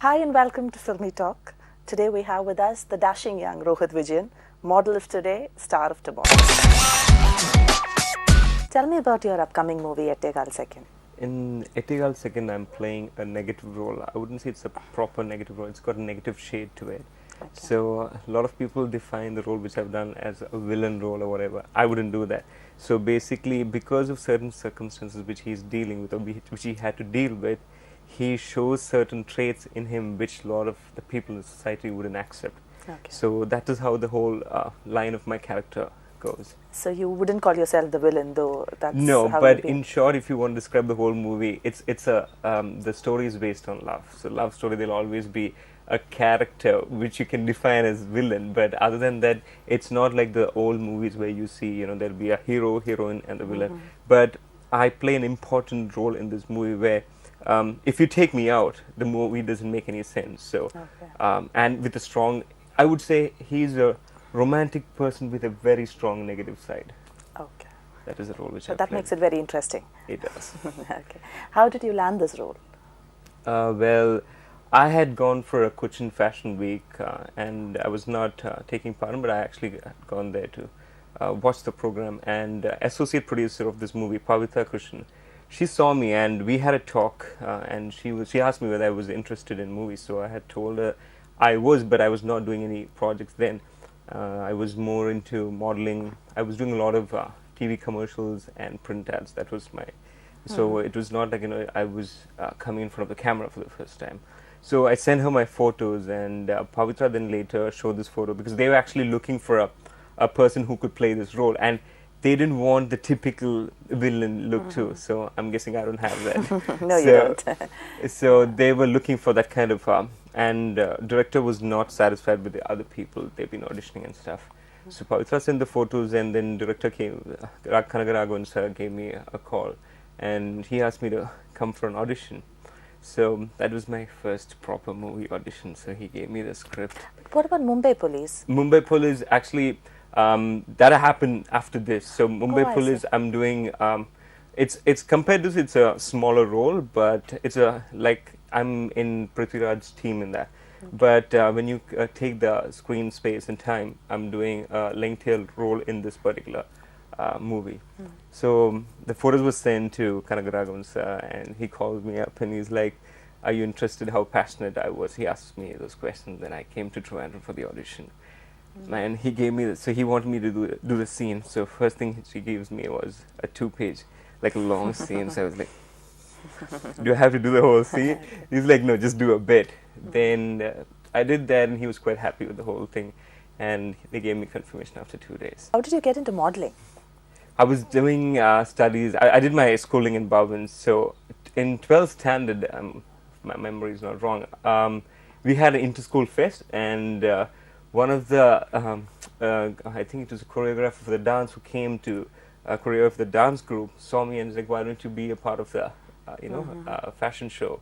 Hi and welcome to Filmi Talk. Today we have with us the dashing young Rohit Vijayan, model of today, star of tomorrow. Tell me about your upcoming movie, Ettegal Second. In Ettegal Second, I'm playing a negative role. I wouldn't say it's a proper negative role. It's got a negative shade to it. Okay. So a lot of people define the role which I've done as a villain role or whatever. I wouldn't do that. So basically, because of certain circumstances which he's dealing with or which he had to deal with, he shows certain traits in him which a lot of the people in society wouldn't accept. Okay. So that is how the whole line of my character goes. So you wouldn't call yourself the villain, though. That's no, how but in short, if you want to describe the whole movie, it's the story is based on love. So love story, there'll always be a character which you can define as villain, but other than that, it's not like the old movies where you see, there'll be a hero, heroine, and the villain. But I play an important role in this movie where if you take me out, the movie doesn't make any sense. So, and with a strong, I would say he's a romantic person with a very strong negative side. Okay. That is a role which So I that play. makes it very interesting. It does. Okay. How did you land this role? Well, I had gone for a Cochin Fashion Week and I was not taking part in, but I actually had gone there to watch the program. And associate producer of this movie, Pavitra Krishnan, she saw me and we had a talk and she asked me whether I was interested in movies. So I had told her I was, but I was not doing any projects then. I was more into modeling. I was doing a lot of TV commercials and print ads. That was my... So it was not like, I was coming in front of the camera for the first time. So I sent her my photos and Pavitra then later showed this photo because they were actually looking for a person who could play this role. And they didn't want the typical villain look too, so I'm guessing I don't have that. No, you don't. So they were looking for that kind of, and director was not satisfied with the other people. They've been auditioning and stuff. So Pavitra sent the photos and then director came, Kanagaraghavan sir gave me a call and he asked me to come for an audition. So that was my first proper movie audition, so he gave me the script. What about Mumbai Police? Mumbai Police actually... that happened after this. So Mumbai Police, I'm doing. It's compared to it's a smaller role, but it's like I'm in Prithviraj's team in that. But when you take the screen space and time, I'm doing a lengthier role in this particular movie. So the photos were sent to Kanagaraghavan sir, and he called me up and he's like, "Are you interested?" How passionate I was. He asked me those questions, and I came to Trivandrum for the audition. And he gave me this, so he wanted me to do the scene. So first thing she gives me was a 2-page, like a long scene. So I was like, do I have to do the whole scene? He's like, no, just do a bit. Then I did that and he was quite happy with the whole thing. And they gave me confirmation after 2 days. How did you get into modeling? I was doing studies. I did my schooling in Bhavans. So in 12th standard, if my memory is not wrong, we had an inter-school fest and one of the, I think it was a choreographer for the dance who came to choreograph the dance group, saw me and was like, why don't you be a part of the, fashion show,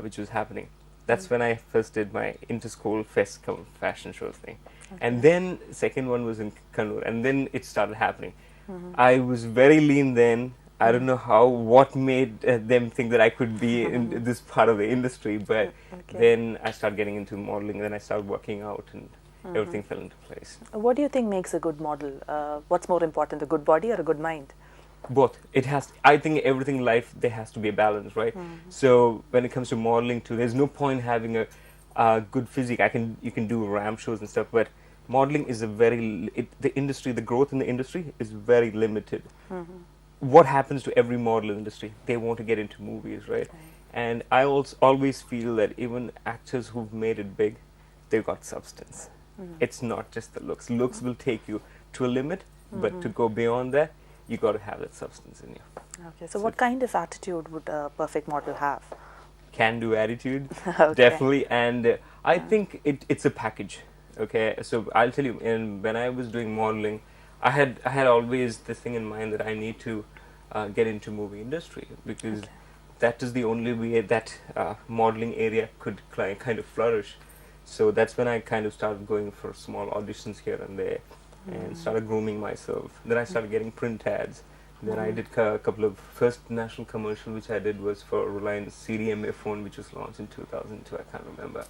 which was happening. That's when I first did my inter-school fest fashion show thing. Okay. And then second one was in Kannur, and then it started happening. I was very lean then. I don't know what made them think that I could be in this part of the industry, but then I started getting into modeling, and then I started working out and everything fell into place. What do you think makes a good model? What's more important, a good body or a good mind? Both. It has. I think everything in life there has to be a balance, right? So when it comes to modeling too, there's no point having a good physique. You can do ramp shows and stuff, but modeling is the growth in the industry is very limited. What happens to every model in the industry? They want to get into movies, right? And I always feel that even actors who've made it big, they've got substance. It's not just the looks. Looks will take you to a limit, but to go beyond that, you got to have that substance in you. Okay, so what kind of attitude would a perfect model have? Can-do attitude, definitely. And I think it's a package. Okay, so I'll tell you. When I was doing modeling, I had always this thing in mind that I need to get into movie industry because that is the only way that modeling area could kind of flourish. So that's when I kind of started going for small auditions here and there and started grooming myself. Then I started getting print ads. Then I did a couple of first national commercial which I did was for Reliance CDMA phone, which was launched in 2002. I can't remember.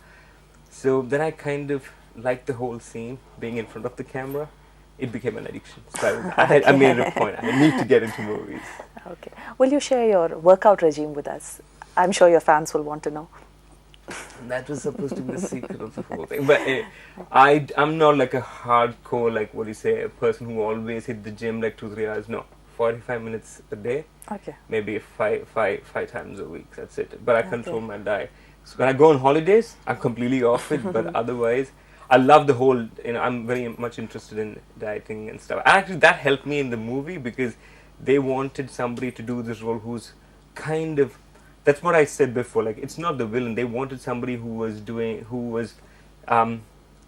So then I kind of liked the whole scene, being in front of the camera. It became an addiction. So I made it a point. I need to get into movies. Okay. Will you share your workout regime with us? I'm sure your fans will want to know. That was supposed to be the secret of the whole thing. But I'm not like a hardcore, like what do you say, a person who always hit the gym like 2-3 hours. No, 45 minutes a day. Okay. Maybe five times a week. That's it. But I control my diet. So when I go on holidays, I'm completely off it. But otherwise, I love the whole. I'm very much interested in dieting and stuff. Actually, that helped me in the movie because they wanted somebody to do this role who's kind of. That's what I said before. Like, it's not the villain. They wanted somebody who was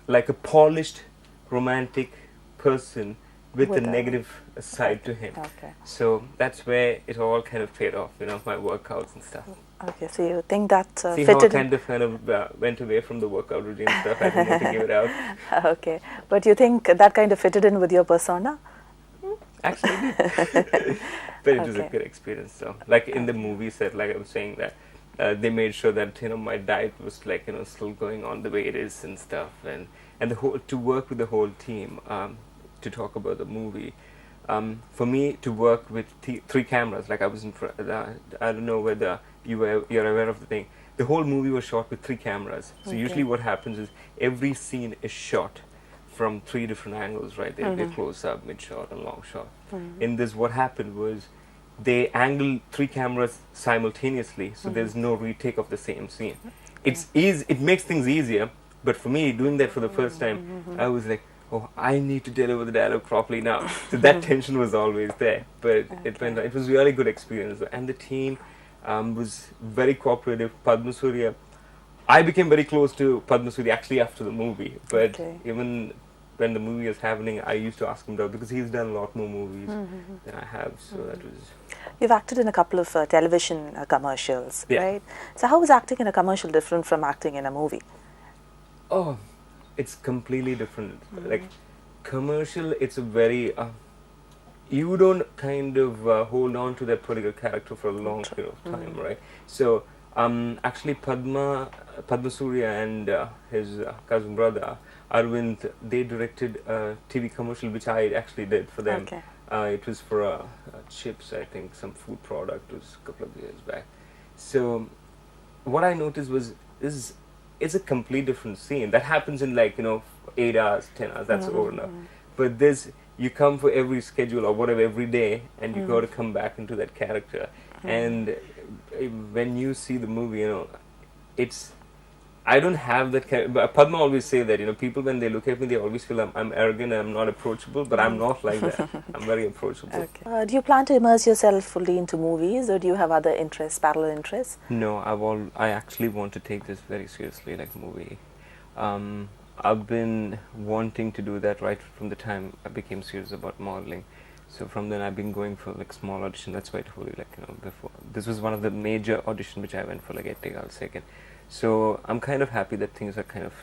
like a polished, romantic person with a negative side to him. Okay. So that's where it all kind of paid off. My workouts and stuff. Okay. So you think that See fitted? how I kind of went away from the workout routine stuff. I didn't want to give it out. Okay. But you think that kind of fitted in with your persona? Actually, it did. But it was a good experience. So, like in the movie set, like I was saying that they made sure that my diet was like still going on the way it is and stuff, and the whole to work with the whole team to talk about the movie. For me to work with 3 cameras, like I was in front. I don't know whether you're aware of the thing. The whole movie was shot with 3 cameras. So usually what happens is every scene is shot from 3 different angles, right? They close up, mid shot, and long shot. In this, what happened was they angled 3 cameras simultaneously, so there's no retake of the same scene. It's easy. It makes things easier, but for me, doing that for the first time, I was like, oh, I need to deliver the dialogue properly now. So that tension was always there, but it was a really good experience, and the team was very cooperative. Padma Surya, I became very close to Padma Surya actually after the movie, but even when the movie was happening, I used to ask him that because he's done a lot more movies than I have. So that was. You've acted in a couple of television commercials, right? So how is acting in a commercial different from acting in a movie? Oh, it's completely different. Like commercial, it's a very you don't kind of hold on to that particular character for a long period of time, right? So actually, Padma Surya and his cousin brother Arvind, they directed a TV commercial which I actually did for them. It was for chips, I think, some food product. It was a couple of years back. So what I noticed was it's a complete different scene that happens in 8 hours, 10 hours. That's over enough. But this, you come for every schedule or whatever every day, and you got to come back into that character. And when you see the movie, it's. I don't have that character. Padma always say that people when they look at me, they always feel I'm arrogant and I'm not approachable. But I'm not like that. I'm very approachable. Do you plan to immerse yourself fully into movies, or do you have other interests, parallel interests? No, I actually want to take this very seriously, like movie. I've been wanting to do that right from the time I became serious about modeling. So from then I've been going for small audition. That's why I told you before. This was one of the major audition which I went for Take second. So I'm kind of happy that things are kind of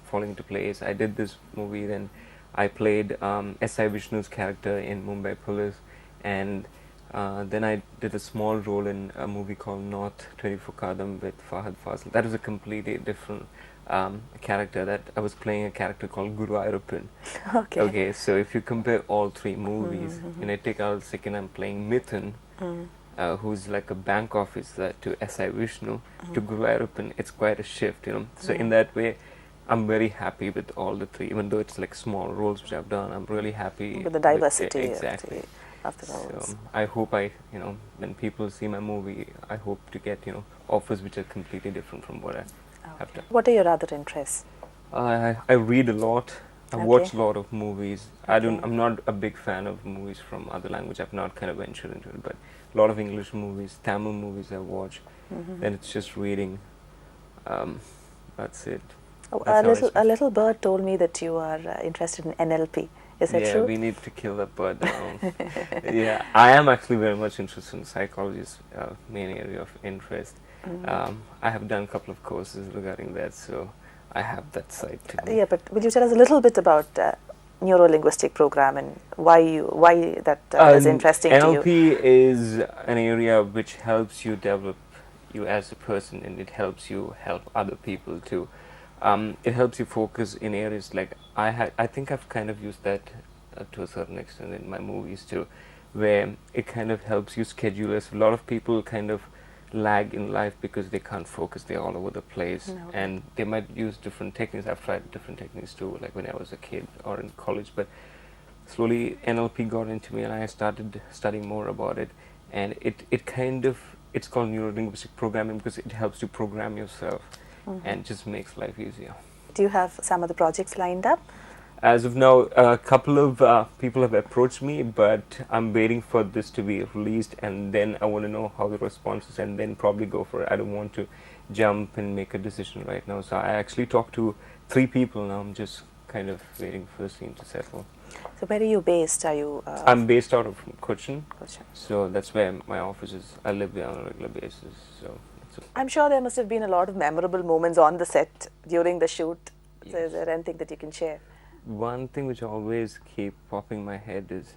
falling into place. I did this movie, then I played S.I. Vishnu's character in Mumbai Police, and then I did a small role in a movie called North 24 Kadam with Fahad Fazil. That was a completely different character. That I was playing a character called Guru Ayurappan. Okay, so if you compare all 3 movies, in Take second I'm playing Mithun, who's like a bank officer, to S.I. Vishnu, to Guru Ayurappan. It's quite a shift, So in that way, I'm very happy with all the 3, even though it's small roles which I've done. I'm really happy with the diversity exactly. of the roles. So I hope when people see my movie, I hope to get offers which are completely different from what I have done. What are your other interests? I read a lot. I watch a lot of movies. I'm not a big fan of movies from other language. I've not kind of ventured into it, but a lot of English movies, Tamil movies I watch. Then it's just reading. That's it. A little bird told me that you are interested in NLP. Is that true? Yeah, we need to kill that bird down. Yeah, I am actually very much interested in psychology. It's main area of interest. I have done a couple of courses regarding that, so I have that side too. Yeah, but will you tell us a little bit about Neuro linguistic program, and why that is interesting to you? NLP is an area which helps you develop you as a person, and it helps you help other people too. It helps you focus in areas like I think I've kind of used that to a certain extent in my movies too, where it kind of helps you schedule. As a lot of people kind of lag in life because they can't focus, they're all over the place. No. And they might use different techniques. I've tried different techniques too, like when I was a kid or in college, but slowly NLP got into me and I started studying more about it, and it's called neuro-linguistic programming because it helps you program yourself and just makes life easier. Do you have some other projects lined up? As of now, a couple of people have approached me, but I'm waiting for this to be released, and then I want to know how the response is, and then probably go for it. I don't want to jump and make a decision right now. So I actually talked to 3 people now. I'm just kind of waiting for the scene to settle. So where are you based? Are you? I'm based out of Cochin, Cochin. so that's where my office is. I live there on a regular basis. So I'm sure there must have been a lot of memorable moments on the set during the shoot. Yes. So is there anything that you can share? One thing which always keep popping in my head is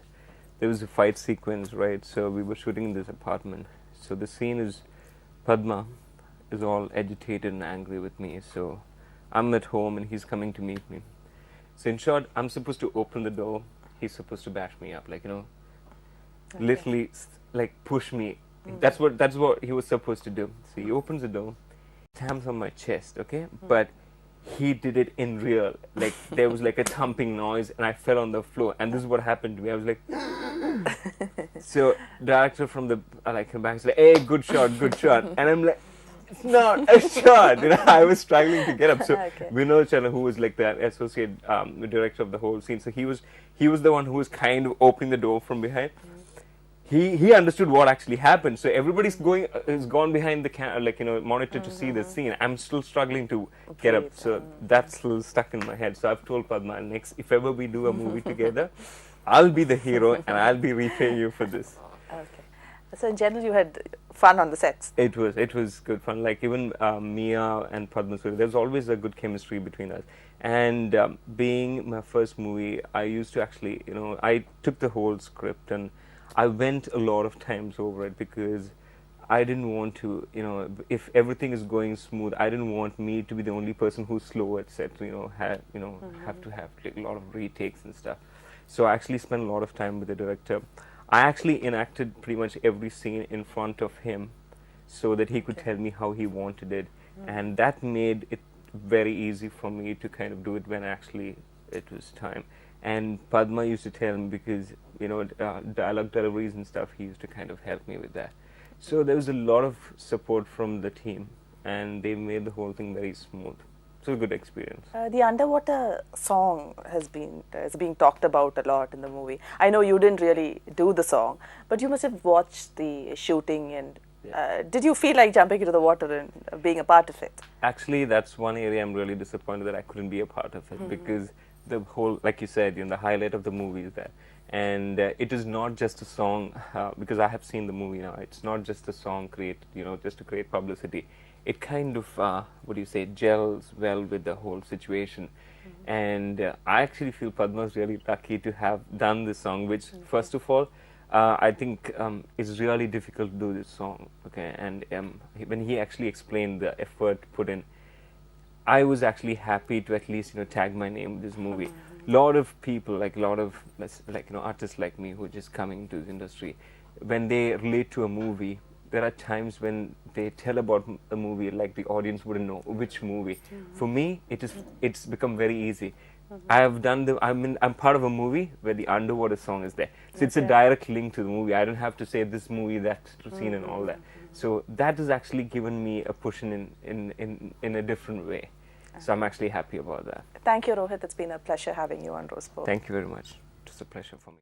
there was a fight sequence, right? So we were shooting in this apartment. So the scene is Padma is all agitated and angry with me. So I'm at home and he's coming to meet me. So in short, I'm supposed to open the door. He's supposed to bash me up, like, literally like push me. That's what he was supposed to do. So he opens the door, stamps on my chest, okay? But he did it in real. Like there was like a thumping noise and I fell on the floor, and this is what happened to me. I was like so director from the back is like, hey, good shot, and I'm like, it's not a shot. I was struggling to get up. So Vinod Chandra, who was like the associate director of the whole scene, so he was the one who was kind of opening the door from behind. He understood what actually happened. So everybody's gone behind the monitor to see the scene. I'm still struggling to get up. So that's still stuck in my head. So I've told Padma, next, if ever we do a movie together, I'll be the hero and I'll be repaying you for this. Okay. So in general, you had fun on the sets. It was good fun. Like even Mia and Padma, there's always a good chemistry between us. And being my first movie, I used to actually, I took the whole script and I went a lot of times over it because I didn't want to, if everything is going smooth, I didn't want me to be the only person who's slow at set, have to have like, a lot of retakes and stuff. So I actually spent a lot of time with the director. I actually enacted pretty much every scene in front of him so that he could tell me how he wanted it. And that made it very easy for me to kind of do it when actually it was time. And Padma used to tell me because, dialogue deliveries and stuff, he used to kind of help me with that. So there was a lot of support from the team, and they made the whole thing very smooth. So a good experience. The underwater song is being talked about a lot in the movie. I know you didn't really do the song, but you must have watched the shooting, and did you feel like jumping into the water and being a part of it? Actually, that's one area I'm really disappointed that I couldn't be a part of it because the whole, like you said, the highlight of the movie is that. And it is not just a song, because I have seen the movie now, it's not just a song created, just to create publicity. It kind of, gels well with the whole situation. And I actually feel Padma's really lucky to have done this song, which, first of all, I think it's really difficult to do this song, okay? And when he actually explained the effort put in, I was actually happy to at least tag my name in this movie. Lot of people, artists like me who are just coming to this industry, when they relate to a movie, there are times when they tell about a movie like the audience wouldn't know which movie. For me, it's become very easy. I'm part of a movie where the underwater song is there. So it's a direct link to the movie. I don't have to say this movie, that scene and all that. So that has actually given me a push in a different way. So I'm actually happy about that. Thank you, Rohit. It's been a pleasure having you on Rose Bowl. Thank you very much. It was a pleasure for me.